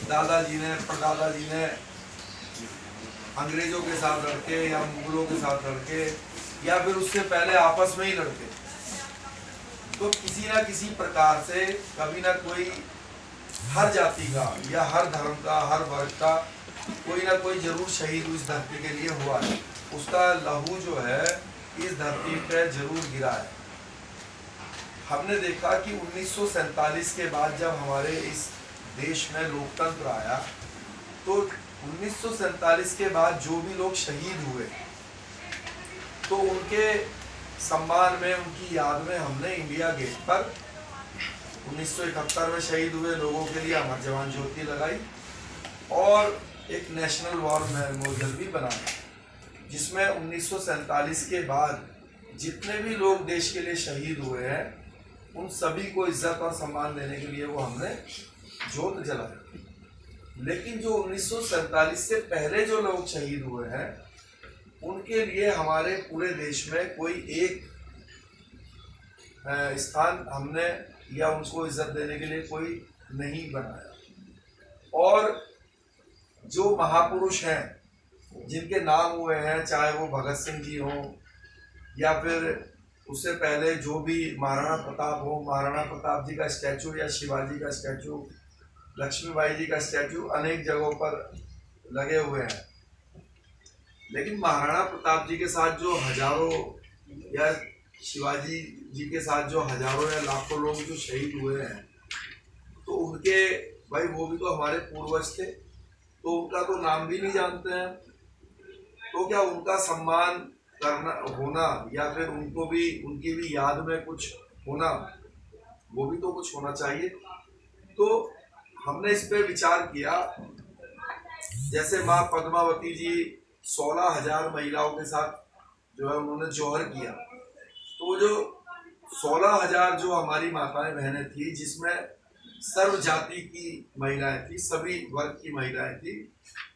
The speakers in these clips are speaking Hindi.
दादाजी ने परदादा जी ने अंग्रेजों के साथ लड़के या मुगलों के साथ लड़के या फिर उससे पहले आपस में ही लड़के, तो किसी ना किसी प्रकार से कभी ना कोई हर जाति का या हर धर्म का हर वर्ग का कोई ना कोई जरूर शहीद इस धरती के लिए हुआ है। उसका लहू जो है इस धरती पे जरूर गिरा है। हमने देखा कि 1947 के बाद जब हमारे इस देश में लोकतंत्र आया तो 1947 के बाद जो भी लोग शहीद हुए तो उनके सम्मान में, उनकी याद में हमने इंडिया गेट पर 1971 में शहीद हुए लोगों के लिए अमर जवान ज्योति लगाई और एक नेशनल वॉर मेमोरियल भी बनाया, जिसमें 1947 के बाद जितने भी लोग देश के लिए शहीद हुए हैं उन सभी को इज्जत और सम्मान देने के लिए वो हमने ज्योत जलाई। लेकिन जो 1947 से पहले जो लोग शहीद हुए हैं उनके लिए हमारे पूरे देश में कोई एक स्थान हमने या उनको इज्जत देने के लिए कोई नहीं बनाया। और जो महापुरुष हैं जिनके नाम हुए हैं, चाहे वो भगत सिंह जी हों या फिर उससे पहले जो भी महाराणा प्रताप हो, महाराणा प्रताप जी का स्टैचू या शिवाजी का स्टैचू, लक्ष्मीबाई जी का स्टैचू अनेक जगहों पर लगे हुए हैं। लेकिन महाराणा प्रताप जी के साथ जो हजारों या शिवाजी जी के साथ जो हजारों या लाखों लोग जो शहीद हुए हैं तो उनके भाई वो भी तो हमारे पूर्वज थे, तो उनका तो नाम भी नहीं जानते हैं। तो क्या उनका सम्मान करना होना या फिर उनको भी उनकी भी याद में कुछ होना, वो भी तो कुछ होना चाहिए। तो हमने इस पे विचार किया। जैसे माँ पद्मावती जी 16,000 महिलाओं के साथ जो है उन्होंने जौहर किया, तो जो 16,000 जो हमारी माताएं बहनें थी जिसमें सर्व जाति की महिलाएं थी, सभी वर्ग की महिलाएं थी,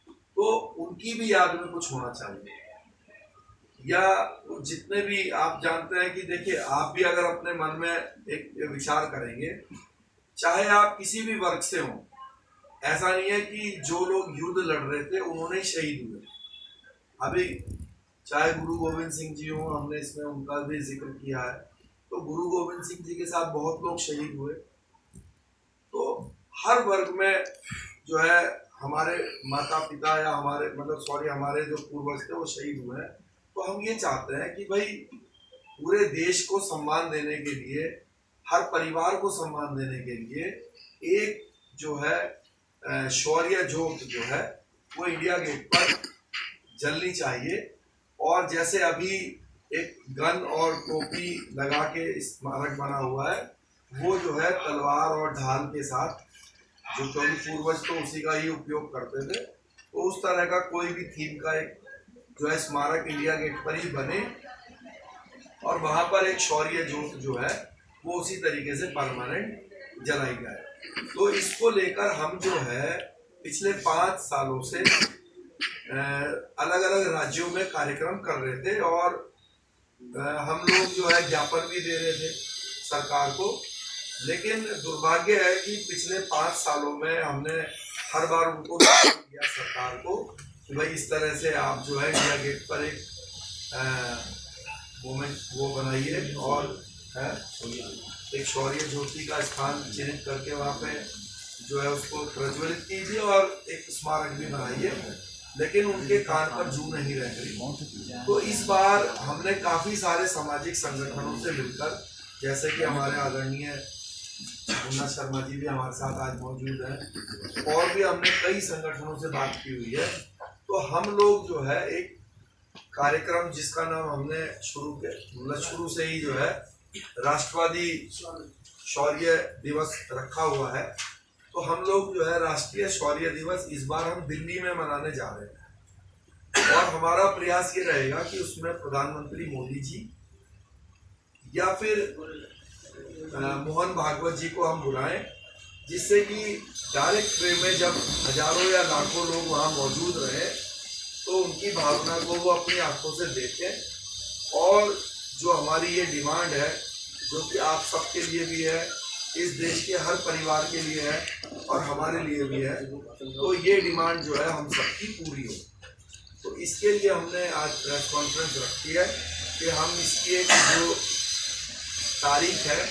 तो उनकी भी याद में कुछ होना चाहिए। या जितने भी आप जानते हैं कि देखिए आप भी अगर अपने मन में एक विचार करेंगे, चाहे आप किसी भी वर्ग से हों, ऐसा नहीं है कि जो लोग युद्ध लड़ रहे थे उन्होंने ही शहीद हुए। अभी चाहे गुरु गोविंद सिंह जी हों, हमने इसमें उनका भी जिक्र किया है, तो गुरु गोविंद सिंह जी के साथ बहुत लोग शहीद हुए। तो हर वर्ग में जो है हमारे माता पिता या हमारे जो पूर्वज थे वो शहीद हुए हैं। तो हम ये चाहते हैं कि भाई पूरे देश को सम्मान देने के लिए, हर परिवार को सम्मान देने के लिए एक जो है शौर्य ज्योत जो है वो इंडिया गेट पर जलनी चाहिए। और जैसे अभी एक गन और टोपी लगा के स्मारक बना हुआ है, वो जो है तलवार और ढाल के साथ, जो कभी पूर्वज तो उसी का ही उपयोग करते थे, तो उस तरह का कोई भी थीम का एक जो है स्मारक इंडिया गेट पर ही बने और वहाँ पर एक शौर्य ज्योत जो है वो उसी तरीके से परमानेंट जलाई जाए। तो इसको लेकर हम जो है पिछले 5 सालों से अलग अलग राज्यों में कार्यक्रम कर रहे थे और हम लोग जो है ज्ञापन भी दे रहे थे सरकार को। लेकिन दुर्भाग्य है कि पिछले 5 सालों में हमने हर बार उनको दिया सरकार को कि भाई इस तरह से आप जो है इंडिया गेट पर एक मोमेंट वो बनाइए और एक शौर्य ज्योति का स्थान चिन्हित करके वहाँ पे जो है उसको प्रज्वलित कीजिए और एक स्मारक भी बनाइए। लेकिन उनके कान पर जू नहीं रह गई। तो इस बार हमने काफ़ी सारे सामाजिक संगठनों से मिलकर, जैसे कि हमारे आदरणीय मुन्ना शर्मा जी भी हमारे साथ आज मौजूद हैं, और भी हमने कई संगठनों से बात की हुई है। तो हम लोग जो है एक कार्यक्रम जिसका नाम हमने शुरू से ही जो है राष्ट्रवादी शौर्य दिवस रखा हुआ है। तो हम लोग जो है राष्ट्रीय शौर्य दिवस इस बार हम दिल्ली में मनाने जा रहे हैं और हमारा प्रयास ये रहेगा कि उसमें प्रधानमंत्री मोदी जी या फिर मोहन भागवत जी को हम बुलाएं, जिससे कि डायरेक्ट वे में जब हजारों या लाखों लोग वहाँ मौजूद रहे तो उनकी भावना को वो अपनी आंखों से देखें। और जो हमारी ये डिमांड है, जो कि आप सबके लिए भी है इस देश के हर परिवार के लिए है और हमारे लिए भी है। तो ये डिमांड जो है हम सबकी पूरी हो, तो इसके लिए हमने आज प्रेस कॉन्फ्रेंस रखी है कि हम इसकी एक जो तारीख है,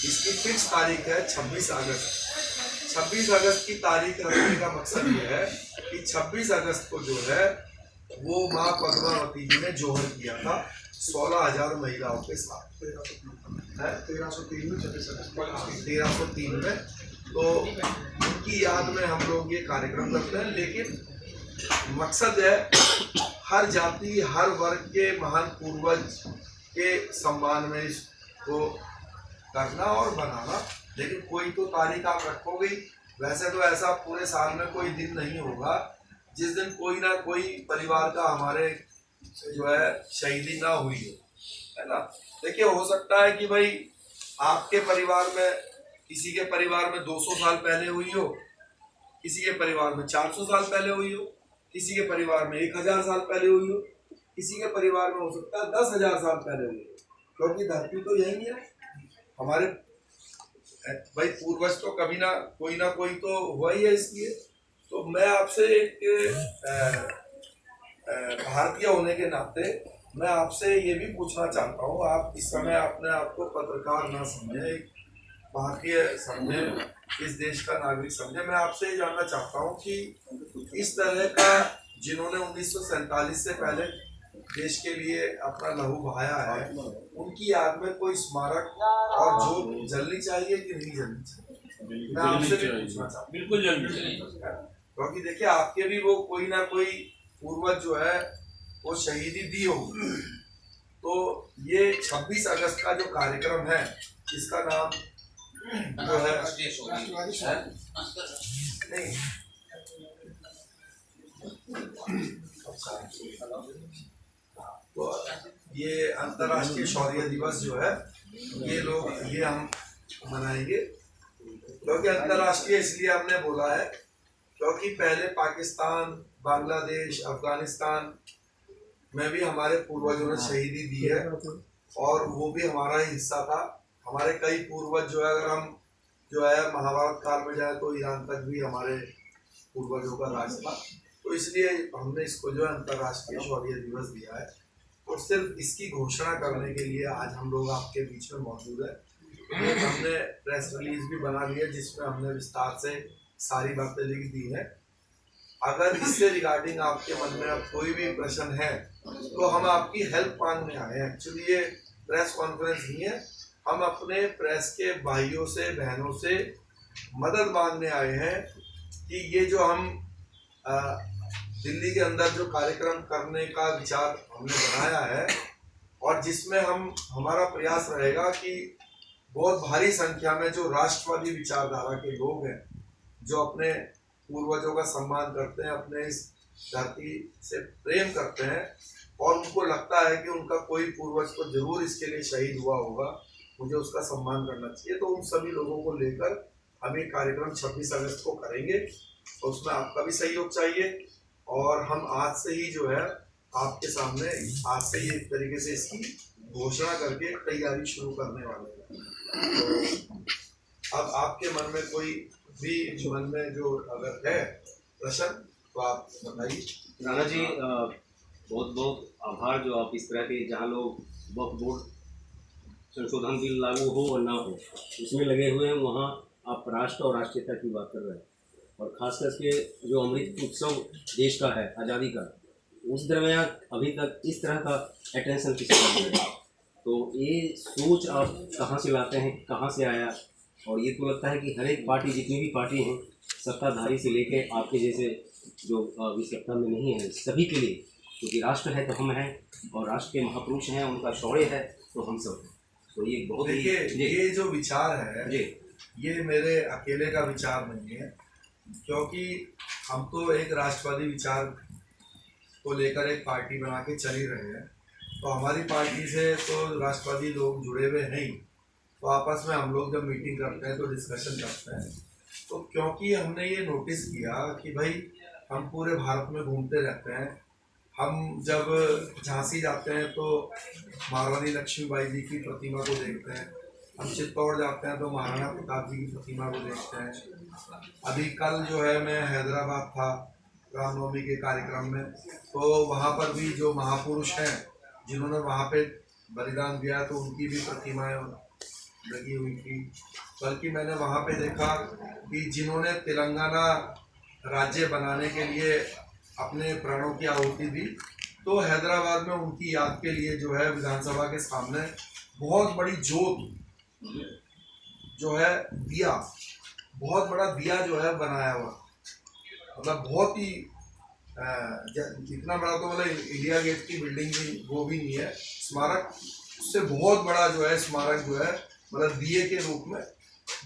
इसकी फिक्स तारीख है 26 अगस्त। 26 अगस्त की तारीख रखने का मकसद ये है कि 26 अगस्त को जो है वो माँ पद्मावती जी ने जोहर किया था 16,000 महिलाओं के साथ 1303 में। तो उनकी याद में हम लोग ये कार्यक्रम करते हैं, लेकिन मकसद है हर जाति हर वर्ग के महान पूर्वज के सम्मान में इसको करना और बनाना। लेकिन कोई तो तारीख आप रखोगे। वैसे तो ऐसा पूरे साल में कोई दिन नहीं होगा जिस दिन कोई ना कोई परिवार का हमारे जो है शहीदी ना हुई हो, है ना। देखिए, हो सकता है कि भाई आपके परिवार में, किसी के परिवार में 200 साल पहले हुई हो, किसी के परिवार में 400 साल पहले हुई हो, किसी के परिवार में 1000 साल पहले हुई हो, किसी के परिवार में हो सकता है 10,000 साल पहले हुई हो, क्योंकि धरती तो यही है। हमारे भाई पूर्वज तो कभी ना कोई तो हुआ ही है। इसलिए तो मैं आपसे एक भारतीय होने के नाते मैं आपसे ये भी पूछना चाहता हूँ, आप इस समय अपने आप को पत्रकार ना समझे, एक भारतीय समझे, इस देश का नागरिक समझे। मैं आपसे ये जानना चाहता हूँ कि इस तरह का जिन्होंने 1947 से पहले देश के लिए अपना लहू बहाया है, उनकी याद में कोई स्मारक और जो जलनी चाहिए कि नहीं जलनी चाहिए, मैं आपसे भी पूछना चाहता हूँ। बिल्कुल जलनी चाहिए, क्योंकि देखिए आपके भी वो कोई ना कोई पूर्वज जो है वो शहीदी दी होगी। तो ये 26 अगस्त का जो कार्यक्रम है, इसका नाम जो है नहीं, तो ये अंतर्राष्ट्रीय शौर्य दिवस जो है ये हम मनाएंगे। क्योंकि अंतर्राष्ट्रीय इसलिए हमने बोला है क्योंकि पहले पाकिस्तान, बांग्लादेश, अफगानिस्तान में भी हमारे पूर्वजों ने शहीदी दी है और वो भी हमारा ही हिस्सा था। हमारे कई पूर्वज जो है, अगर हम जो है महाभारत काल में जाए तो ईरान तक भी हमारे पूर्वजों का राज था। तो इसलिए हमने इसको जो है अंतर्राष्ट्रीय शौर्य दिवस दिया है। और सिर्फ इसकी घोषणा करने के लिए आज हम लोग आपके बीच में मौजूद है। हमने प्रेस रिलीज भी बना लिया जिसमें हमने विस्तार से सारी बातें लिख दी है। अगर इससे रिगार्डिंग आपके मन में अब कोई भी प्रश्न है तो हम आपकी हेल्प मांगने आए हैं। एक्चुअली ये प्रेस कॉन्फ्रेंस नहीं है, हम अपने प्रेस के भाइयों से बहनों से मदद मांगने आए हैं कि ये जो हम दिल्ली के अंदर जो कार्यक्रम करने का विचार हमने बनाया है और जिसमें हमारा प्रयास रहेगा कि बहुत भारी संख्या में जो राष्ट्रवादी विचारधारा के लोग हैं, जो अपने पूर्वजों का सम्मान करते हैं, अपने इस धरती से प्रेम करते हैं और उनको लगता है कि उनका कोई पूर्वज तो जरूर इसके लिए शहीद हुआ होगा, मुझे उसका सम्मान करना चाहिए। तो उन सभी लोगों को लेकर हम ये कार्यक्रम 26 अगस्त को करेंगे और उसमें आपका भी सहयोग चाहिए। और हम आज से ही जो है आपके सामने आज से ही एक तरीके से इसकी घोषणा करके तैयारी शुरू करने वाले हैं। तो अब आपके मन में कोई भी मन में जो अगर है प्रश्न तो आप बताइए। राणा जी, बहुत बहुत आभार जो आप इस तरह के, जहाँ लोग वक्फ बोर्ड संशोधन बिल लागू हो और ना हो उसमें लगे हुए हैं, वहाँ आप राष्ट्र और राष्ट्रीयता की बात कर रहे हैं। और ख़ास करके जो अमृत उत्सव देश का है, आज़ादी का, उस दरमियान अभी तक इस तरह का अटेंशन किसी का नहीं है। तो ये सोच आप कहाँ से लाते हैं, कहाँ से आया? और ये तो लगता है कि हर एक पार्टी, जितनी भी पार्टी हैं, सत्ताधारी से लेके आपके जैसे जो अभी सत्ता में नहीं है, सभी के लिए, क्योंकि राष्ट्र है तो हम हैं और राष्ट्र के महापुरुष हैं, उनका शौर्य है तो हम सब हैं। तो ये बहुत देखिए, ये जो विचार है ये मेरे अकेले का विचार नहीं है, क्योंकि हम तो एक राष्ट्रवादी विचार को लेकर एक पार्टी बना के चल ही रहे हैं। तो हमारी पार्टी से तो राष्ट्रवादी लोग जुड़े हुए हैं, तो आपस में हम लोग जब मीटिंग करते हैं तो डिस्कशन करते हैं। तो क्योंकि हमने ये नोटिस किया कि भाई हम पूरे भारत में घूमते रहते हैं, हम जब झांसी जाते हैं तो महारानी लक्ष्मीबाई जी की प्रतिमा को देखते हैं, हम चित्तौड़ जाते हैं तो महाराणा प्रताप जी की प्रतिमा को देखते हैं। अभी कल जो है मैं हैदराबाद था रामनवमी के कार्यक्रम में, तो वहाँ पर भी जो महापुरुष हैं जिन्होंने वहाँ पे बलिदान दिया तो उनकी भी प्रतिमाएं लगी हुई थी। बल्कि मैंने वहाँ पे देखा कि जिन्होंने तेलंगाना राज्य बनाने के लिए अपने प्राणों की आहुति दी, तो हैदराबाद में उनकी याद के लिए जो है विधानसभा के सामने बहुत बड़ी जोत जो है दिया, बहुत बड़ा दिया जो है बनाया हुआ, मतलब बहुत ही इतना बड़ा तो मतलब इंडिया गेट की बिल्डिंग भी वो भी नहीं है स्मारक, उससे बहुत बड़ा जो है स्मारक जो है मतलब दिए के रूप में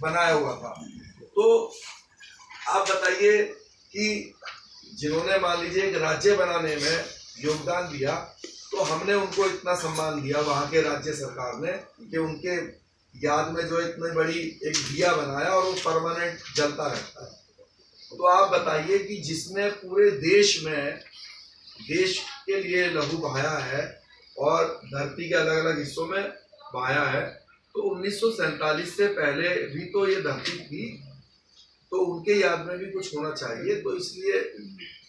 बनाया हुआ था। तो आप बताइए कि जिन्होंने मान लीजिए एक राज्य बनाने में योगदान दिया, तो हमने उनको इतना सम्मान दिया वहाँ के राज्य सरकार ने कि उनके याद में जो इतनी बड़ी एक दिया बनाया और वो परमानेंट जलता रहता है। तो आप बताइए कि जिसने पूरे देश में देश के लिए लहू बहाया है और धरती के अलग अलग हिस्सों में बहाया है, तो 1947 से पहले भी तो ये धरती थी, तो उनके याद में भी कुछ होना चाहिए। तो इसलिए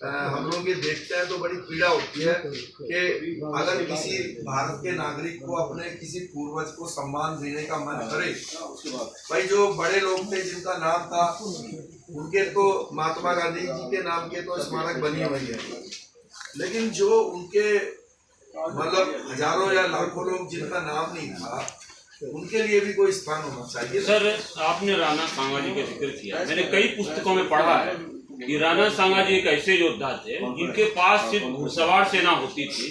हम लोग ये देखते हैं तो बड़ी पीड़ा होती है कि अगर किसी भारत के नागरिक को अपने किसी पूर्वज को सम्मान देने का मन करे, भाई जो बड़े लोग थे जिनका नाम था उनके तो महात्मा गांधी जी के नाम के तो स्मारक बनी हुई है, लेकिन जो उनके मतलब हजारों या लाखों लोग जिनका नाम नहीं था उनके लिए भी कोई स्थान होना चाहिए। सर, आपने राणा सांगाजी का जिक्र किया, मैंने कई पुस्तकों में पढ़ा है कि राणा सांगाजी एक ऐसे योद्धा थे जिनके पास सिर्फ घुड़सवार सेना होती थी।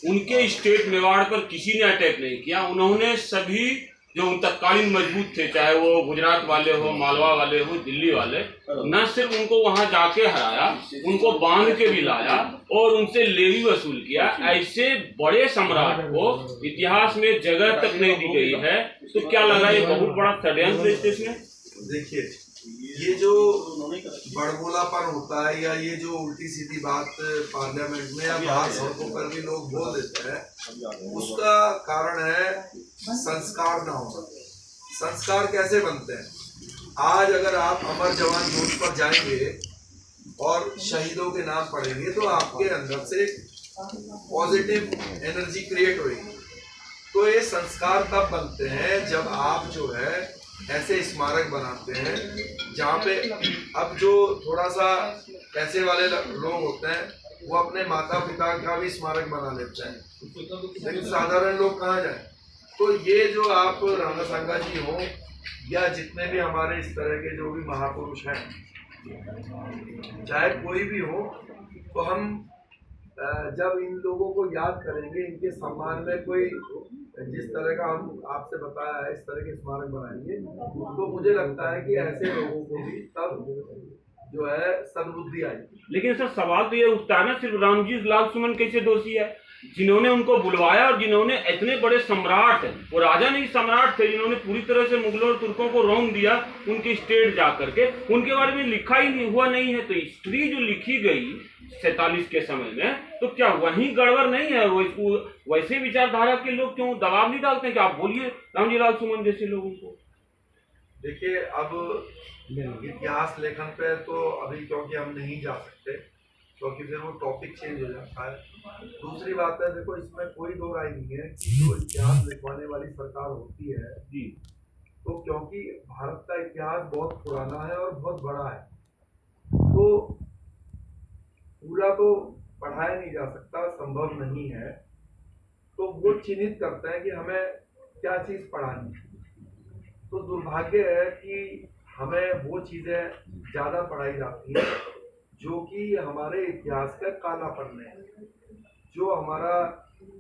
उनके स्टेट मेवाड़ पर किसी ने अटैक नहीं किया। उन्होंने सभी जो उन तत्कालीन मजबूत थे, चाहे वो गुजरात वाले हो, मालवा वाले हो, दिल्ली वाले, न सिर्फ उनको वहां जाके हराया, उनको बांध के भी लाया और उनसे लेवी वसूल किया। ऐसे बड़े सम्राट को इतिहास में जगह तक नहीं दी गई है, तो क्या लगा ये बहुत बड़ा षड्यंत्र है इसमें? देखिए, ये जो बड़बोलापन होता है या ये जो उल्टी सीधी बात पार्लियामेंट में या बाहर सड़कों पर भी लोग बोल देते हैं, उसका कारण है संस्कार ना होना। संस्कार कैसे बनते हैं? आज अगर आप अमर जवान ज्योति पर जाएंगे और शहीदों के नाम पढ़ेंगे तो आपके अंदर से पॉजिटिव एनर्जी क्रिएट होगी। तो ये संस्कार तब बनते हैं जब आप जो है ऐसे स्मारक बनाते हैं जहाँ पे अब जो थोड़ा सा पैसे वाले लोग होते हैं वो अपने माता पिता का भी स्मारक बना लेते हैं, लेकिन साधारण लोग कहाँ जाए? तो ये जो आप राणा सांगा जी हो या जितने भी हमारे इस तरह के जो भी महापुरुष हैं, चाहे कोई भी हो, तो हम जब इन लोगों को याद करेंगे, इनके सम्मान में कोई जिस तरह का हम आपसे बताया है इस तरह के स्मारक बनाएंगे, तो मुझे लगता है कि ऐसे लोगों को भी तब जो है सद्बुद्धि आएगी। लेकिन सर सवाल तो ये उठता है ना, सिर्फ रामजी लाल सुमन कैसे दोषी है? जिन्होंने उनको बुलवाया और जिन्होंने इतने बड़े सम्राट, वो राजा नहीं सम्राट थे, जिन्होंने पूरी तरह से मुगलों और तुर्कों को रौंद दिया उनके स्टेट जा करके, उनके बारे में लिखा ही हुआ नहीं है। तो हिस्ट्री जो लिखी गई 47 के समय में, तो क्या वही गड़बड़ नहीं है? वो वैसे विचारधारा के लोग क्यों दबाव नहीं डालते हैं कि आप बोलिए रामजी लाल सुमन जैसे लोगों को? देखिए, अब इतिहास लेखन पे तो अभी क्योंकि हम नहीं जा सकते, क्योंकि फिर वो टॉपिक चेंज हो जाता है। दूसरी बात है, देखो इसमें कोई दो राय नहीं है कि जो इतिहास लिखवाने वाली सरकार होती है जी, तो क्योंकि भारत का इतिहास बहुत पुराना है और बहुत बड़ा है, तो पूरा तो पढ़ाया नहीं जा सकता, संभव नहीं है। तो वो चिन्हित करते हैं कि हमें क्या चीज पढ़ानी है। तो दुर्भाग्य है कि हमें वो चीजें ज्यादा पढ़ाई जाती हैं जो कि हमारे इतिहास का काला पन्ने है, जो हमारा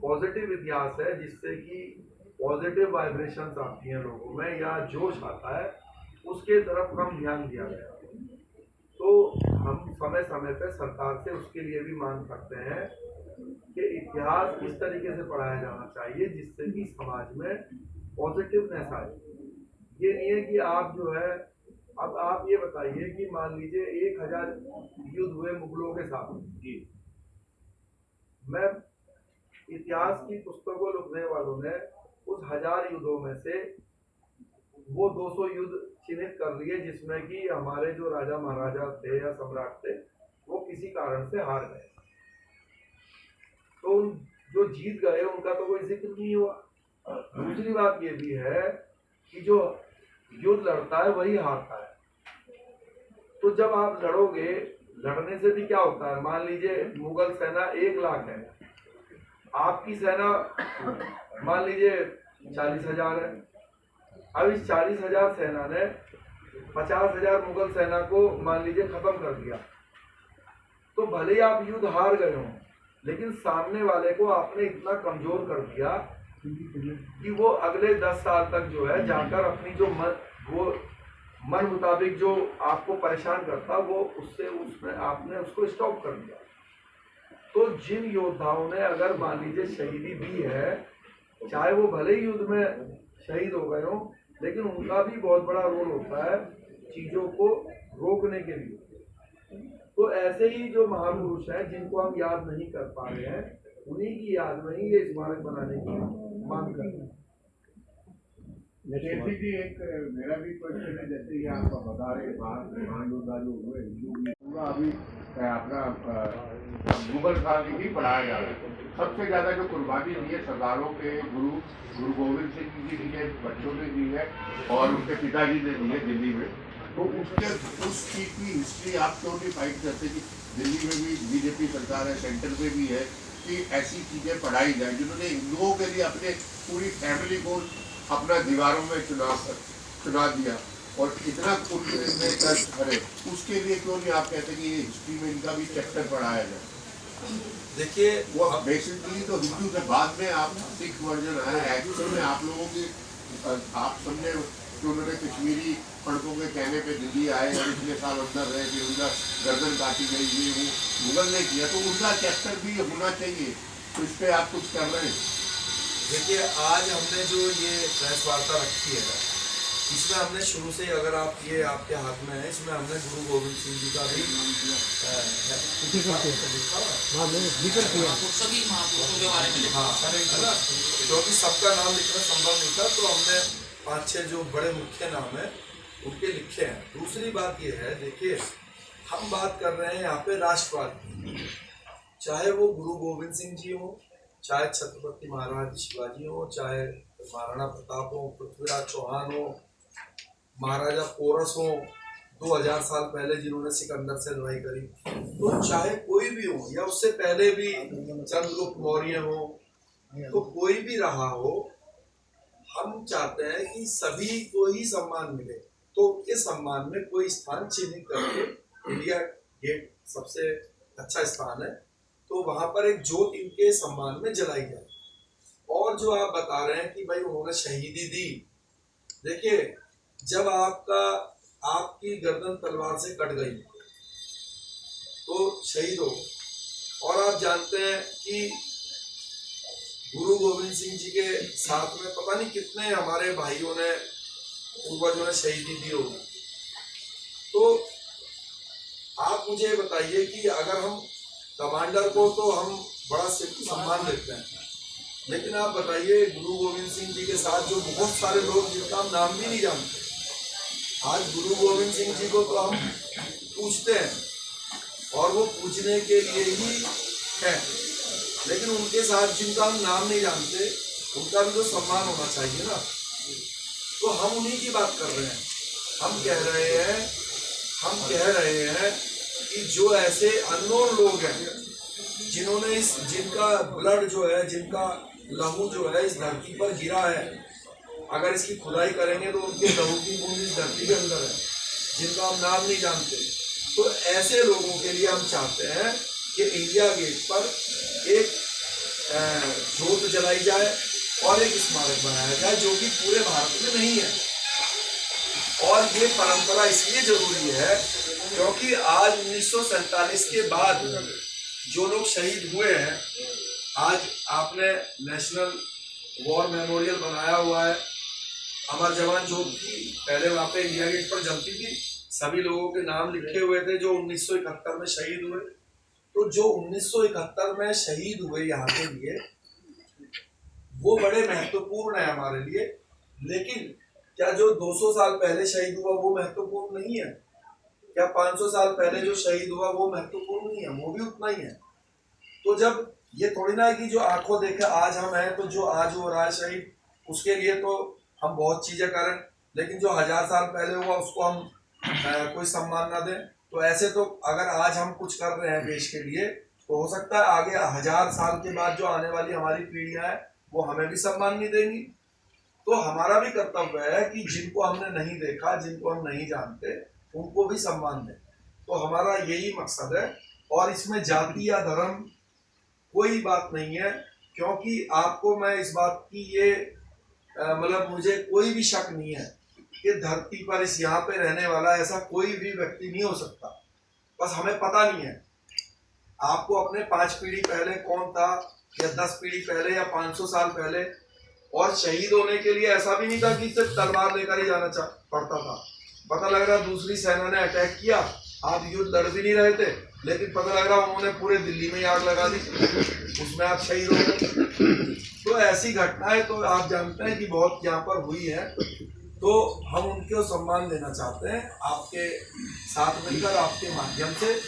पॉजिटिव इतिहास है, जिससे कि पॉजिटिव वाइब्रेशंस आती हैं लोगों में या जोश आता है, उसके तरफ कम ध्यान दिया गया। तो हम समय समय पर सरकार से उसके लिए भी मांग करते हैं कि इतिहास इस तरीके से पढ़ाया जाना चाहिए जिससे कि समाज में पॉजिटिवनेस आए। ये नहीं है कि आप जो है, अब आप ये बताइए कि मान लीजिए 1000 युद्ध हुए मुगलों के साथ जी, मैं इतिहास की पुस्तकों लिखने वालों ने उस 1000 युद्धों में से वो 200 युद्ध चिन्हित कर लिए जिसमें कि हमारे जो राजा महाराजा थे या सम्राट थे वो किसी कारण से हार गए। तो जो जीत गए उनका तो कोई जिक्र नहीं हुआ। दूसरी बात ये भी है कि जो युद्ध लड़ता है वही हारता है। तो जब आप लड़ोगे, लड़ने से भी क्या होता है, मान लीजिए मुगल सेना 1 लाख है, आपकी सेना मान लीजिए 40,000 है। अब इस 40,000 सेना ने 50,000 मुगल सेना को मान लीजिए खत्म कर दिया, तो भले ही आप युद्ध हार गए हो, लेकिन सामने वाले को आपने इतना कमजोर कर दिया कि वो अगले 10 साल तक जो है जाकर अपनी जो मन मुताबिक जो आपको परेशान करता वो उसमें आपने उसको स्टॉप कर दिया। तो जिन योद्धाओं ने अगर मान लीजिए शहीदी दी है, चाहे वो भले ही युद्ध में शहीद हो गए हो, लेकिन उनका भी बहुत बड़ा रोल होता है चीजों को रोकने के लिए। तो ऐसे ही जो महापुरुष हैं जिनको हम याद नहीं कर पा रहे हैं, उन्हीं की याद में ही ये स्मारक बनाने की मांग कर रहे हैं। जैसे कि एक मेरा भी क्वेश्चन है, जैसे कि आप बता रहे महान योद्धा जो हुए पूरा अभी अपना मुगल काल ही पढ़ाया जा रहा है। सबसे ज्यादा जो कुर्बानी दी है सरदारों के गुरु गोविंद सिंह जी दी है, बच्चों ने दी है और उनके पिताजी ने दी है दिल्ली में। तो उस चीज की हिस्ट्री आप क्यों नहीं फाइट करते कि दिल्ली में भी बीजेपी सरकार है, सेंटर में भी है, कि ऐसी चीजें पढ़ाई जाए जिन्होंने हिंदुओं के लिए अपने पूरी फैमिली को अपना दीवारों में चुना दिया और इतना करे, उसके लिए क्यों नहीं आप कहते कि ये हिस्ट्री में इनका भी चैप्टर पढ़ाया जाए? देखिए वो बेसिकली तो हिंदू के बाद में आप सिख वर्जन आया, एक्चुअल में आप लोगों की आप समझे कि उन्होंने कश्मीरी पंडितों के कहने पे दिल्ली आए और इतने साल अंदर रहे कि उनका गर्दन काटी गई, ये वो मुगल ने किया, तो उनका चैप्टर भी होना चाहिए। तो इस पर आप कुछ कर रहे हैं? देखिए आज हमने जो ये प्रेस वार्ता रखी है, इसमें हमने शुरू से, अगर आप ये आपके हाथ में है, इसमें हमने गुरु गोविंद सिंह जी का भी सभी महापुरुषों के बारे में लिखा। हाँ है ना, क्योंकि सबका नाम लिखना संभव नहीं था, तो हमने 5-6 जो बड़े मुख्य नाम है उनके लिखे हैं। दूसरी बात ये है, देखिए हम बात कर रहे हैं यहाँ पे राष्ट्रवाद की, चाहे वो गुरु गोविंद सिंह जी हो, चाहे छत्रपति महाराज शिवाजी हो, चाहे महाराणा प्रताप हो, पृथ्वीराज चौहान हो, महाराजा पोरस हो 2000 साल पहले जिन्होंने सिकंदर से लड़ाई करी, तो चाहे कोई भी हो, या उससे पहले भी चंद्रगुप्त मौर्य हो, तो कोई भी रहा हो, हम चाहते हैं कि सभी को ही सम्मान मिले। तो इस सम्मान में कोई स्थान चिन्हित करके, इंडिया गेट सबसे अच्छा स्थान है, तो वहां पर एक ज्योत इनके सम्मान में जलाई जाए। और जो आप बता रहे हैं कि भाई उन्होंने शहीदी दी, देखिए जब आपकी गर्दन तलवार से कट गई तो शहीद हो, और आप जानते हैं कि गुरु गोविंद सिंह जी के साथ में पता नहीं कितने हमारे भाइयों ने, पूर्वजों ने शहीदी दी होगी। तो आप मुझे बताइए कि अगर हम कमांडर को तो हम बड़ा सम्मान देते हैं, लेकिन आप बताइए गुरु गोविंद सिंह जी के साथ जो बहुत सारे लोग जिनका हम नाम भी नहीं जानते, आज गुरु गोविंद सिंह जी को तो हम पूछते हैं और वो पूछने के लिए ही है, लेकिन उनके साथ जिनका हम नाम नहीं जानते उनका भी तो सम्मान होना चाहिए ना। तो हम उन्हीं की बात कर रहे हैं। हम कह रहे हैं कि जो ऐसे अननोन लोग हैं जिन्होंने जिनका ब्लड जो है, जिनका लहू जो है इस धरती पर गिरा है, अगर इसकी खुदाई करेंगे तो उनके लहू की बूंद इस धरती के अंदर है, जिनका हम नाम नहीं जानते, तो ऐसे लोगों के लिए हम चाहते हैं कि इंडिया गेट पर एक ज्योत जलाई जाए और एक स्मारक बनाया जाए, जो कि पूरे भारत में नहीं है। और ये परंपरा इसलिए जरूरी है क्योंकि आज 1947 के बाद जो लोग शहीद हुए हैं, आज आपने नेशनल वॉर मेमोरियल बनाया हुआ है, अमर जवान ज्योति थी, पहले वहाँ पे इंडिया गेट पर जलती थी, सभी लोगों के नाम लिखे हुए थे जो 1971 में शहीद हुए। तो जो 1971 में शहीद हुए यहाँ के लिए, वो बड़े महत्वपूर्ण है हमारे लिए। लेकिन क्या जो 200 साल पहले शहीद हुआ वो महत्वपूर्ण नहीं है? क्या 500 साल पहले जो शहीद हुआ वो महत्वपूर्ण नहीं है? वो भी उतना ही है। तो जब ये थोड़ी ना है कि जो आंखों देखे आज हम हैं तो जो आज हो रहा है शहीद उसके लिए तो हम बहुत चीजें करें, लेकिन जो 1000 साल पहले हुआ उसको हम कोई सम्मान ना दें। तो ऐसे तो अगर आज हम कुछ कर रहे हैं देश के लिए तो हो सकता है आगे 1000 साल के बाद जो आने वाली हमारी पीढ़ियां हैं वो हमें भी सम्मान नहीं देंगी। तो हमारा भी कर्तव्य है कि जिनको हमने नहीं देखा, जिनको हम नहीं जानते, उनको भी सम्मान दें। तो हमारा यही मकसद है और इसमें जाति या धर्म कोई बात नहीं है, क्योंकि आपको मैं इस बात की ये मतलब मुझे कोई भी शक नहीं है कि धरती पर इस यहाँ पे रहने वाला ऐसा कोई भी व्यक्ति नहीं हो सकता, बस हमें पता नहीं है। आपको अपने 5 पीढ़ी पहले कौन था या 10 पीढ़ी पहले या 500 साल पहले, और शहीद होने के लिए ऐसा भी नहीं था कि सिर्फ तलवार लेकर ही जाना पड़ता था। पता लग रहा दूसरी सेना ने अटैक किया, आप युद्ध लड़ भी नहीं रहे थे, लेकिन पता लग रहा उन्होंने पूरे दिल्ली में आग लगा दी, उसमें आप शहीद हो गए। तो ऐसी घटनाएं तो आप जानते हैं कि बहुत यहाँ पर हुई है। तो हम उनको सम्मान देना चाहते हैं आपके साथ मिलकर, आपके माध्यम से,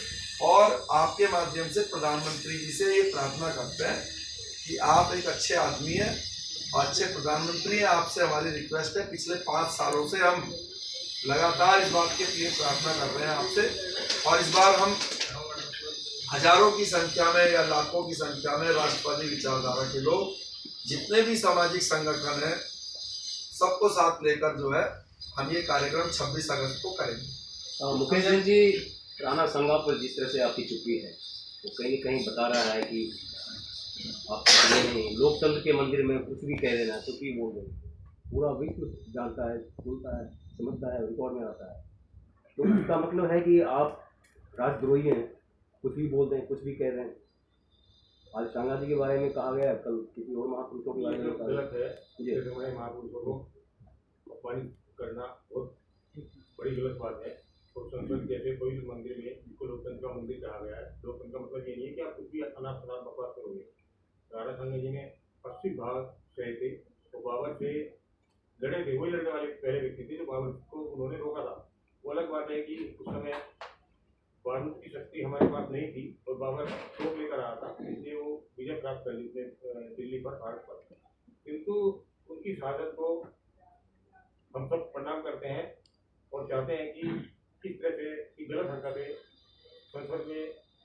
और आपके माध्यम से प्रधानमंत्री जी से ये प्रार्थना करते हैं कि आप एक अच्छे आदमी हैं और अच्छे प्रधानमंत्री हैं। आपसे हमारी रिक्वेस्ट है, पिछले 5 सालों से हम लगातार इस बात के लिए प्रार्थना कर रहे हैं आपसे, और इस बार हम हजारों की संख्या में या लाखों की संख्या में राष्ट्रवादी विचारधारा के लोग, जितने भी सामाजिक संगठन हैं, सबको साथ लेकर जो है हम ये कार्यक्रम 26 अगस्त को करेंगे। मुकेश जैन जी, राणा संगा पर जिस तरह से आपकी चुप्पी है वो कहीं न कहीं बता रहा है कि आप ये नहीं, लोकतंत्र के मंदिर में कुछ भी कह देना, कुछ भी बोल देना, पूरा विश्व जानता है, सुनता है, समझता है, रिकॉर्ड में आता है। तो इसका मतलब है कि आप राष्ट्रद्रोही हैं, कुछ भी बोल दें, कुछ भी कह दें। आज सांगा जी के बारे में कहा गया, कल किसी और महापुरुषों के बारे में कहा गलत है। जी, महापुरुषों को अपमानित करना बहुत बड़ी गलत बात है। और संसद जैसे कोई मंदिर में, जिसको लोकतंत्र का मंदिर कहा गया है, लोकतंत्र का मतलब ये नहीं है कि आप कुछ भी अनाप शनाप बकवास करोगे। राणा संगा जी ने 80 भाग सहे थे, तो बाबर से लड़े थे, वही लड़ने वाले पहले व्यक्ति थे जो बाबर को उन्होंने रोका था। वो अलग बात है कि उस समय बारूद की शक्ति हमारे पास नहीं थी और बाबर तोप लेकर आया था, इसलिए वो विजय प्राप्त कर ली दिल्ली पर, भारत पर। किंतु उनकी शहादत को हम सब प्रणाम करते हैं और चाहते हैं कि किस तरह से की गलत हरकतें संसद में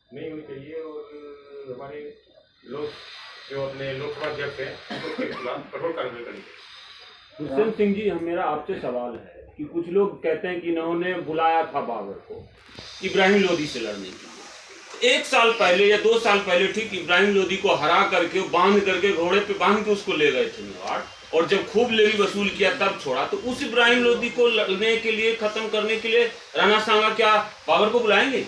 नहीं होनी चाहिए, और हमारे लोग जो अपने लोकसभा अध्यक्ष हैं उनके खिलाफ कठोर कार्रवाई करनी चाहिए। दुष्यंत सिंह जी, मेरा आपसे सवाल है कि कुछ लोग कहते हैं कि इन्होंने बुलाया था बाबर को इब्राहिम लोदी से लड़ने के लिए। 1 साल पहले या 2 साल पहले ठीक इब्राहिम लोदी को हरा करके, बांध करके, घोड़े पे बांध के उसको ले गए थे मेवाड़, और जब खूब लेवी वसूल किया तब छोड़ा। तो उस इब्राहिम लोदी को लड़ने के लिए, खत्म करने के लिए राणा सांगा क्या बाबर को बुलाएंगे?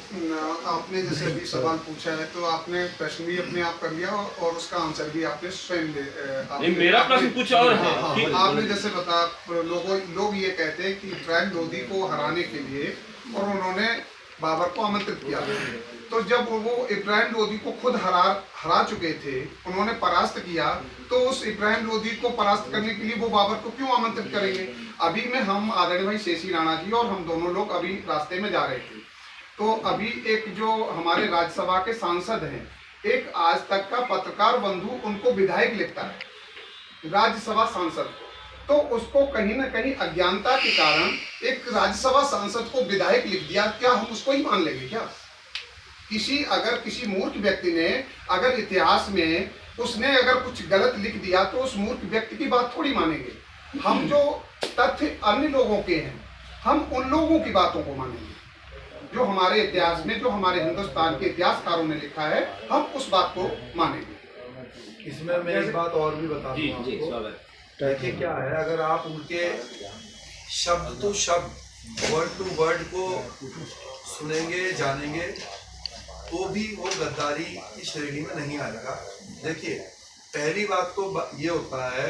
आपने जैसे अभी सवाल पूछा है तो आपने प्रश्न भी अपने आप कर लिया और उसका आंसर भी आपने स्वयं नहीं, मेरा प्रश्न कुछ और है। आपने जैसे बता, लोग ये कहते हैं कि इब्राहिम लोदी को हराने के लिए और उन्होंने बाबर को आमंत्रित किया। तो जब वो इब्राहिम लोदी को खुद हरा चुके थे, उन्होंने परास्त किया, तो उस इब्राहिम लोदी को परास्त करने के लिए वो बाबर को क्यों आमंत्रित करेंगे? अभी में हम आदरणीय भाई शेषी राणा जी और हम दोनों लोग अभी रास्ते में जा रहे थे, तो अभी एक जो हमारे राज्यसभा के सांसद हैं, एक आज तक का पत्रकार बंधु उनको विधायक लिखता है, राज्यसभा सांसद को, तो उसको कहीं ना कहीं अज्ञानता के कारण एक राज्यसभा सांसद को विधायक लिख दिया। क्या हम उसको ही मान लेंगे क्या? अगर किसी मूर्ख व्यक्ति ने अगर इतिहास में उसने अगर कुछ गलत लिख दिया तो उस मूर्ख व्यक्ति की बात थोड़ी मानेंगे। हम जो तथ्य अन्य लोगों के हैं, हम उन लोगों की बातों को मानेंगे जो हमारे इतिहास में, जो हमारे हिंदुस्तान के इतिहासकारों ने लिखा है, हम उस बात को मानेंगे। इसमें मैं एक बात और भी बता दूं आपको। देखिए क्या है, अगर आप उनके शब्द टू शब्द, वर्ड टू वर्ड को सुनेंगे, जानेंगे, तो भी वो गद्दारी की श्रेणी में नहीं आएगा। देखिए, पहली बात तो ये होता है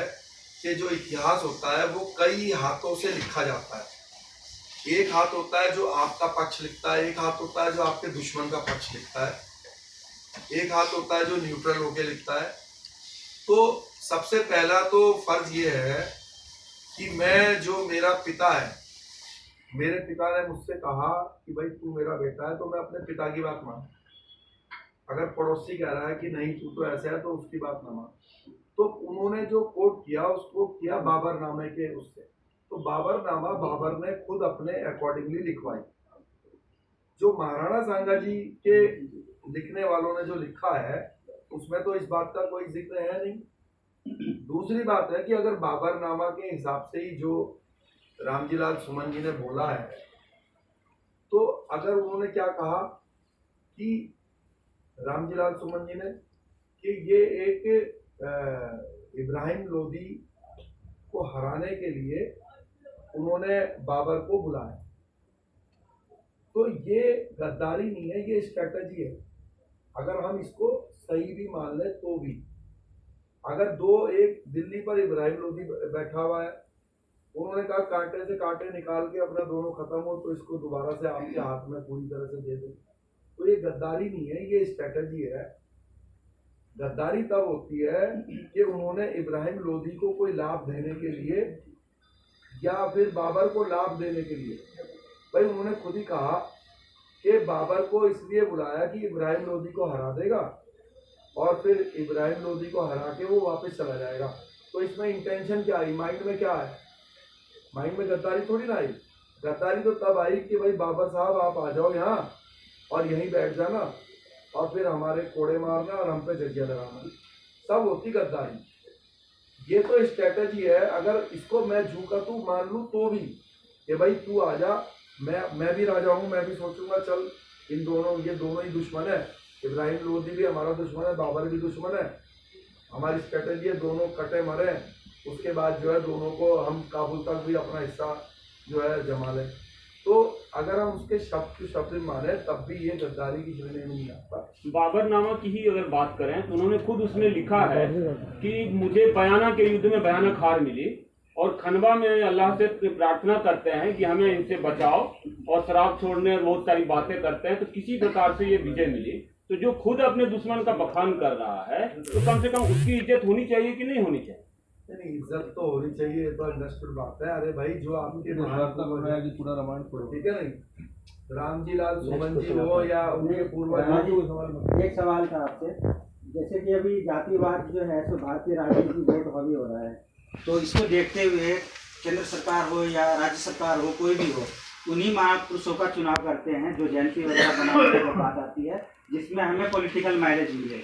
कि जो इतिहास होता है वो कई हाथों से लिखा जाता है। एक हाथ होता है जो आपका पक्ष लिखता है, एक हाथ होता है जो आपके दुश्मन का पक्ष लिखता है, एक हाथ होता है जो न्यूट्रल होके लिखता है। तो सबसे पहला तो फर्ज ये है कि मैं जो मेरा पिता है, मेरे पिता ने मुझसे कहा कि भाई तू मेरा बेटा है तो मैं अपने पिता की बात मान। अगर पड़ोसी कह रहा है कि नहीं तू तो ऐसा है तो उसकी बात ना मान। तो उन्होंने जो कोट किया उसको किया बाबरनामे के उससे। तो बाबरनामा बाबर ने खुद अपने अकॉर्डिंगली लिखवाई। जो महाराणा सांगा जी के लिखने वालों ने जो लिखा है उसमें तो इस बात का कोई जिक्र है नहीं। दूसरी बात है कि अगर बाबरनामा के हिसाब से ही जो रामजी लाल सुमन जी ने बोला है, तो अगर उन्होंने क्या कहा कि रामजी लाल सुमन जी ने कि ये एक इब्राहिम लोदी को हराने के लिए उन्होंने बाबर को बुलाया, तो ये गद्दारी नहीं है, ये स्ट्रेटजी है। अगर हम इसको सही भी मान लें तो भी, अगर एक दिल्ली पर इब्राहिम लोदी बैठा हुआ है, उन्होंने कहा कांटे से कांटे निकाल के अपना दोनों खत्म हो तो इसको दोबारा से आपके हाथ में पूरी तरह से दे दो, तो ये गद्दारी नहीं है, ये स्ट्रेटजी है। गद्दारी तब होती है कि उन्होंने इब्राहिम लोदी को कोई लाभ देने के लिए या फिर बाबर को लाभ देने के लिए, भाई उन्होंने खुद ही कहा कि बाबर को इसलिए बुलाया कि इब्राहिम लोदी को हरा देगा और फिर इब्राहिम लोदी को हरा के वो वापस चला जाएगा। तो इसमें इंटेंशन क्या आई, माइंड में क्या है? माइंड में गद्दारी थोड़ी ना आई। गद्दारी तो तब आई कि भाई बाबर साहब आप आ जाओ यहाँ और यहीं बैठ जाना और फिर हमारे कोड़े मारना और हम पे जजिया लगाना, तब होती गद्दारी। ये तो स्ट्रेटजी है। अगर इसको मैं झूका तू मान लूँ तो भी कि भाई तू आ जा, मैं भी राजा हूँ, मैं भी सोचूंगा चल इन दोनों, ये दोनों ही दुश्मन है, इब्राहिम लोदी भी हमारा दुश्मन है, बाबर भी दुश्मन है, हमारी स्ट्रेटजी है दोनों कटे मरे, उसके बाद जो है दोनों को हम काबुल तक भी अपना हिस्सा जो है जमा लें। तो अगर हम उसके शब्द माने तब भी ये गद्दारी की श्रेणी में नहीं आता। बाबरनामा की ही अगर बात करें तो उन्होंने खुद उसमें लिखा है कि मुझे बयाना के युद्ध में भयानक हार मिली और खनवा में अल्लाह से प्रार्थना करते हैं कि हमें इनसे बचाओ, और शराब छोड़ने और बहुत सारी बातें करते हैं, तो किसी प्रकार से ये विजय मिली। तो जो खुद अपने दुश्मन का बखान कर रहा है तो कम से कम उसकी इज्जत होनी चाहिए कि नहीं होनी चाहिए? नहीं, इज्जत तो होनी चाहिए, ये तो अंडरस्टूड बात है। अरे भाई जो आपके पूरा रामायण पढ़ो, ठीक है नहीं, रामजी लाल सुमन जी हो या उनके पूर्वज। एक सवाल था आपसे, जैसे कि अभी जातिवाद जो है सो भारतीय राजनीति बहुत हावी हो रहा है, तो इसको देखते हुए केंद्र सरकार हो या राज्य सरकार हो, कोई भी हो, उन्हीं महापुरुषों का चुनाव करते हैं जो जयंती वगैरह बनाने की बात आती है जिसमें हमें पॉलिटिकल माइलेज मिले।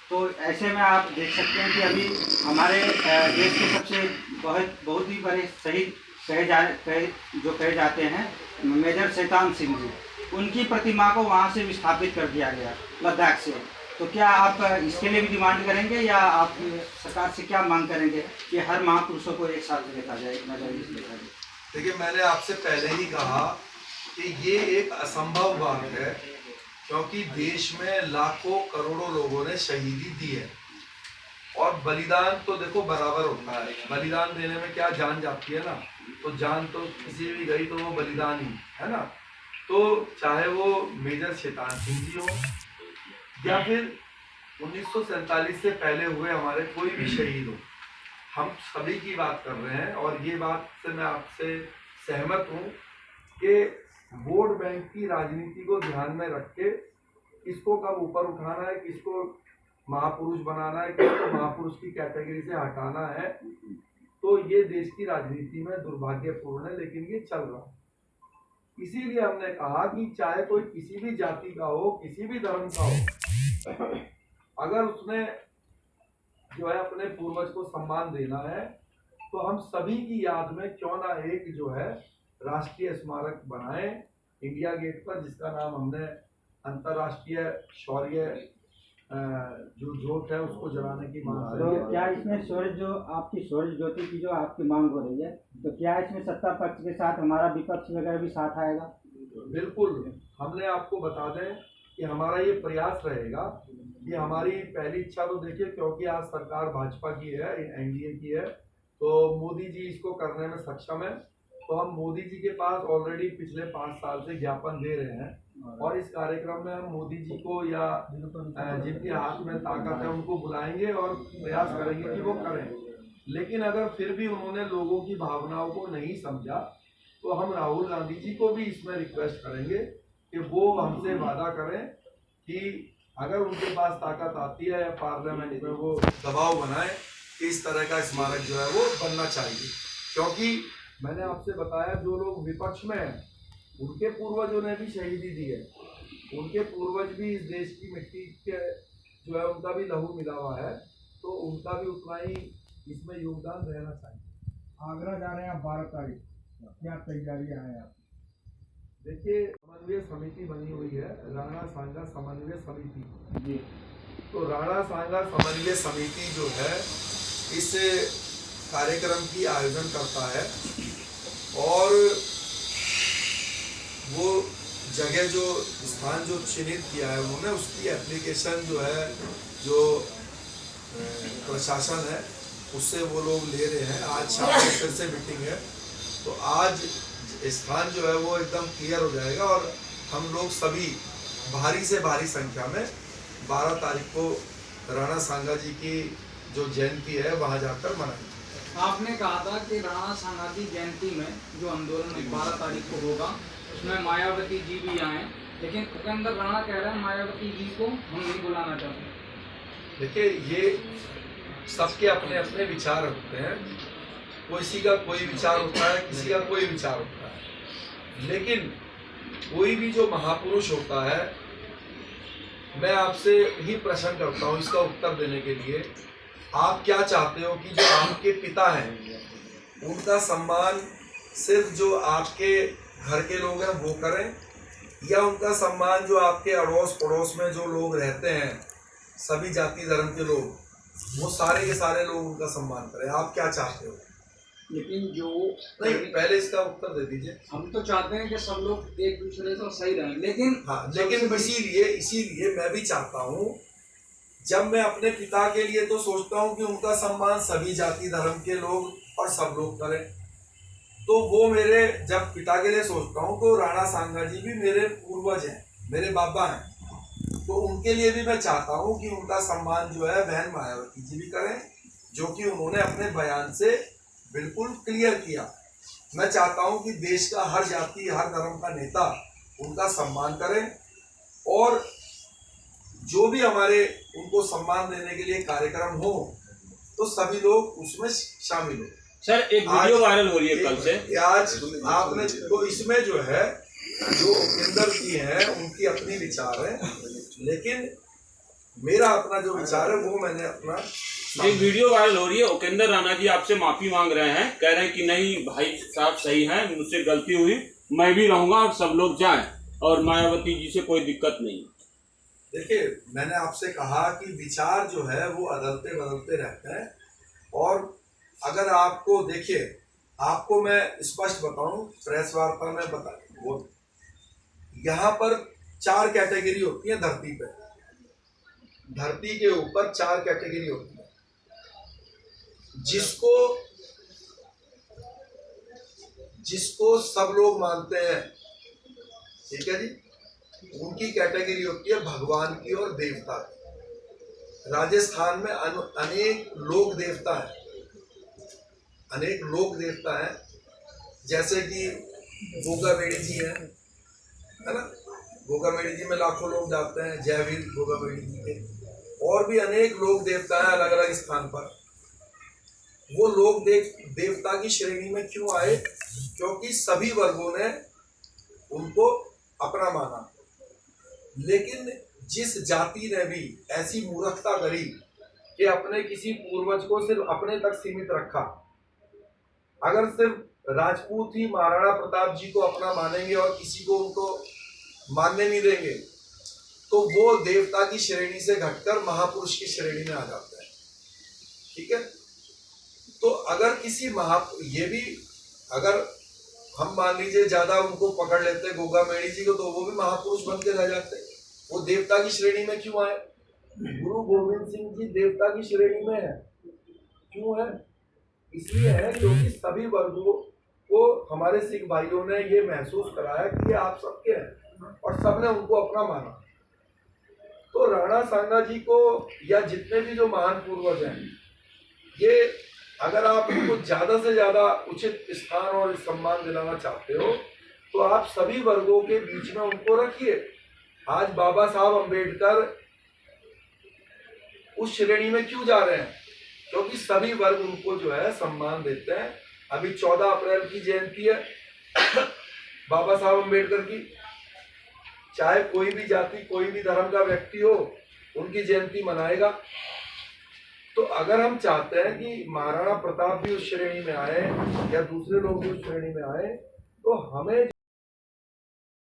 तो ऐसे में आप देख सकते हैं कि अभी हमारे देश के सबसे बहुत ही बड़े शहीद कहे जाते हैं मेजर शैतान सिंह जी, उनकी प्रतिमा को वहाँ से विस्थापित कर दिया गया लद्दाख से। तो क्या आप इसके लिए भी डिमांड करेंगे या आप सरकार से क्या मांग करेंगे कि हर महापुरुषों को एक साथ देखा जाए, देखिए मैंने आपसे पहले ही कहा कि ये एक असंभव बात है, क्योंकि देश में लाखों करोड़ों लोगों ने शहीदी दी है और बलिदान तो देखो बराबर होता है। बलिदान देने में क्या जान जाती है ना, तो जान तो किसी भी गई तो वो बलिदान ही है ना। तो चाहे वो मेजर शैतान सिंह जी हो या फिर 1947 से पहले हुए हमारे कोई भी शहीद हो, हम सभी की बात कर रहे हैं। और ये बात से मैं आपसे सहमत हूँ कि वोट बैंक की राजनीति को ध्यान में रख के किसको कब ऊपर उठाना है, किसको महापुरुष बनाना है, किसको महापुरुष की कैटेगरी से हटाना है, तो ये देश की राजनीति में दुर्भाग्यपूर्ण है, लेकिन ये चल रहा है। इसीलिए हमने कहा कि चाहे कोई किसी भी जाति का हो, किसी भी धर्म का हो, अगर उसने जो है अपने पूर्वज को सम्मान देना है तो हम सभी की याद में क्यों ना एक जो है राष्ट्रीय स्मारक बनाए इंडिया गेट पर, जिसका नाम हमने अंतर्राष्ट्रीय शौर्य जो ज्योत है उसको जलाने की मांग तो करी है। क्या इसमें सूर्य जो आपकी सूर्य ज्योति की जो आपकी मांग हो रही है, तो क्या इसमें सत्ता पक्ष के साथ हमारा विपक्ष वगैरह भी साथ आएगा? बिल्कुल, हमने आपको बता दें कि हमारा ये प्रयास रहेगा कि हमारी पहली इच्छा तो देखिए, क्योंकि आज सरकार भाजपा की है, एनडीए की है, तो मोदी जी इसको करने में सक्षम है। तो हम मोदी जी के पास ऑलरेडी पिछले 5 साल से ज्ञापन दे रहे हैं और इस कार्यक्रम में हम मोदी जी को या जिनके हाथ में ताकत है उनको बुलाएंगे और प्रयास करेंगे कि वो करें। लेकिन अगर फिर भी उन्होंने लोगों की भावनाओं को नहीं समझा तो हम राहुल गांधी जी को भी इसमें रिक्वेस्ट करेंगे कि वो हमसे वादा करें कि अगर उनके पास ताकत आती है या पार्लियामेंट में वो दबाव बनाए कि इस तरह का स्मारक जो है वो बनना चाहिए। क्योंकि मैंने आपसे बताया जो लोग विपक्ष में हैं उनके पूर्वजों ने भी शहीदी दी है, उनके पूर्वज भी इस देश की मिट्टी के जो है उनका भी लहू मिला हुआ है, तो उनका भी उतना ही इसमें योगदान रहना चाहिए। आगरा जा रहे हैं 12 तारीख, क्या तैयारियां हैं आप? देखिए, समन्वय समिति बनी हुई है, राणा सांगा समन्वय समिति जी। तो राणा सांगा समन्वय समिति जो है इस कार्यक्रम की आयोजन करता है और वो जगह जो स्थान जो चिन्हित किया है उन्होंने उसकी एप्लीकेशन जो है जो प्रशासन है उससे वो लोग ले रहे हैं। आज शाम को फिर से मीटिंग है, तो आज स्थान जो है वो एकदम क्लियर हो जाएगा और हम लोग सभी भारी से भारी संख्या में 12 तारीख को राणा सांगा जी की जो जयंती है वहाँ जाकर मनाएंगे। आपने कहा था कि राणा सांगा जी जयंती में जो आंदोलन 12 तारीख को होगा उसमें मायावती जी भी आए, लेकिन उपेंद्र राणा कह रहे हैं मायावती जी को हम नहीं बुलाना चाहते। देखिए, ये सबके अपने अपने विचार होते हैं, किसी का कोई विचार होता है, किसी का कोई विचार होता है, लेकिन कोई भी जो महापुरुष होता है, मैं आपसे ही प्रश्न करता हूँ इसका उत्तर देने के लिए, आप क्या चाहते हो कि जो आपके पिता हैं उनका सम्मान सिर्फ जो आपके घर के लोग हैं वो करें, या उनका सम्मान जो आपके अड़ोस पड़ोस में जो लोग रहते हैं सभी जाति धर्म के लोग, वो सारे के सारे लोग उनका सम्मान करें? आप क्या चाहते हो? लेकिन जो नहीं, पहले इसका उत्तर दे दीजिए। हम तो चाहते हैं कि सब लोग एक दूसरे से सही रहें, लेकिन हाँ, लेकिन इसीलिए मैं भी चाहता हूँ, जब मैं अपने पिता के लिए तो सोचता हूँ कि उनका सम्मान सभी जाति धर्म के लोग और सब लोग करें, तो वो मेरे जब पिता के लिए सोचता हूँ तो राणा सांगा जी भी मेरे पूर्वज हैं, मेरे बाबा हैं, तो उनके लिए भी मैं चाहता हूँ कि उनका सम्मान जो है बहन मायावती जी भी करें, जो कि उन्होंने अपने बयान से बिल्कुल क्लियर किया। मैं चाहता हूँ कि देश का हर जाति हर धर्म का नेता उनका सम्मान करें और जो भी हमारे उनको सम्मान देने के लिए कार्यक्रम हो तो सभी लोग उसमें शामिल हो। सर, एक वीडियो वायरल हो रही है कल से, आज आपने तो इसमें जो है जो उपेंद्र जी हैं उनकी अपनी विचार है, लेकिन मेरा अपना जो विचार है वो मैंने अपना एक वीडियो वायरल हो रही है। उपेंद्र राणा जी आपसे माफी मांग रहे हैं, कह रहे हैं कि नहीं भाई साहब सही है, मुझसे गलती हुई, मैं भी रहूंगा और सब लोग जाएं और मायावती जी से कोई दिक्कत नहीं। देखिए, मैंने आपसे कहा कि विचार जो है वो अदलते बदलते रहते हैं और अगर आपको देखिए, आपको मैं स्पष्ट बताऊं, प्रेस वार्ता में बता वो यहाँ पर 4 कैटेगरी होती है धरती पे, धरती के ऊपर 4 कैटेगरी होती है। जिसको सब लोग मानते हैं, ठीक है जी, उनकी कैटेगरी होती है भगवान की और देवता की। राजस्थान में अनेक लोक देवता हैं, अनेक लोक देवता हैं, जैसे कि गोगाबेड़ी जी हैं, है ना, गोगाबेड़ी जी में लाखों लोग जाते हैं, जयवीर गोगाबेड़ी जी के, और भी अनेक लोक देवता हैं अलग अलग स्थान पर। वो लोक देवता की श्रेणी में क्यों आए? क्योंकि सभी वर्गों ने उनको अपना माना, लेकिन जिस जाति ने भी ऐसी मूर्खता करी कि अपने किसी पूर्वज को सिर्फ अपने तक सीमित रखा, अगर सिर्फ राजपूत ही महाराणा प्रताप जी को अपना मानेंगे और किसी को उनको मानने नहीं देंगे, तो वो देवता की श्रेणी से घटकर महापुरुष की श्रेणी में आ जाता है। ठीक है, तो अगर किसी ये भी अगर हम मान लीजिए ज्यादा उनको पकड़ लेते गोगाबेड़ी जी को, तो वो भी महापुरुष बन के रह जाते। वो देवता की श्रेणी में क्यों आए? गुरु गोविंद सिंह जी देवता की श्रेणी में है। क्यों है? इसलिए है क्योंकि सभी वर्गों को हमारे सिख भाइयों ने ये महसूस कराया कि ये आप सबके हैं और सबने उनको अपना माना। तो राणा सांगा जी को या जितने भी जो महान पूर्वज हैं, ये अगर आप उनको ज्यादा से ज्यादा उचित स्थान और सम्मान दिलाना चाहते हो तो आप सभी वर्गों के बीच में उनको रखिए। आज बाबा साहब अम्बेडकर उस श्रेणी में क्यों जा रहे हैं? क्योंकि सभी वर्ग उनको जो है सम्मान देते हैं। अभी 14 अप्रैल की जयंती है बाबा साहब अम्बेडकर की, चाहे कोई भी जाति कोई भी धर्म का व्यक्ति हो उनकी जयंती मनाएगा। तो अगर हम चाहते हैं कि महाराणा प्रताप भी उस श्रेणी में आए या दूसरे लोग भी उस श्रेणी में आए तो हमें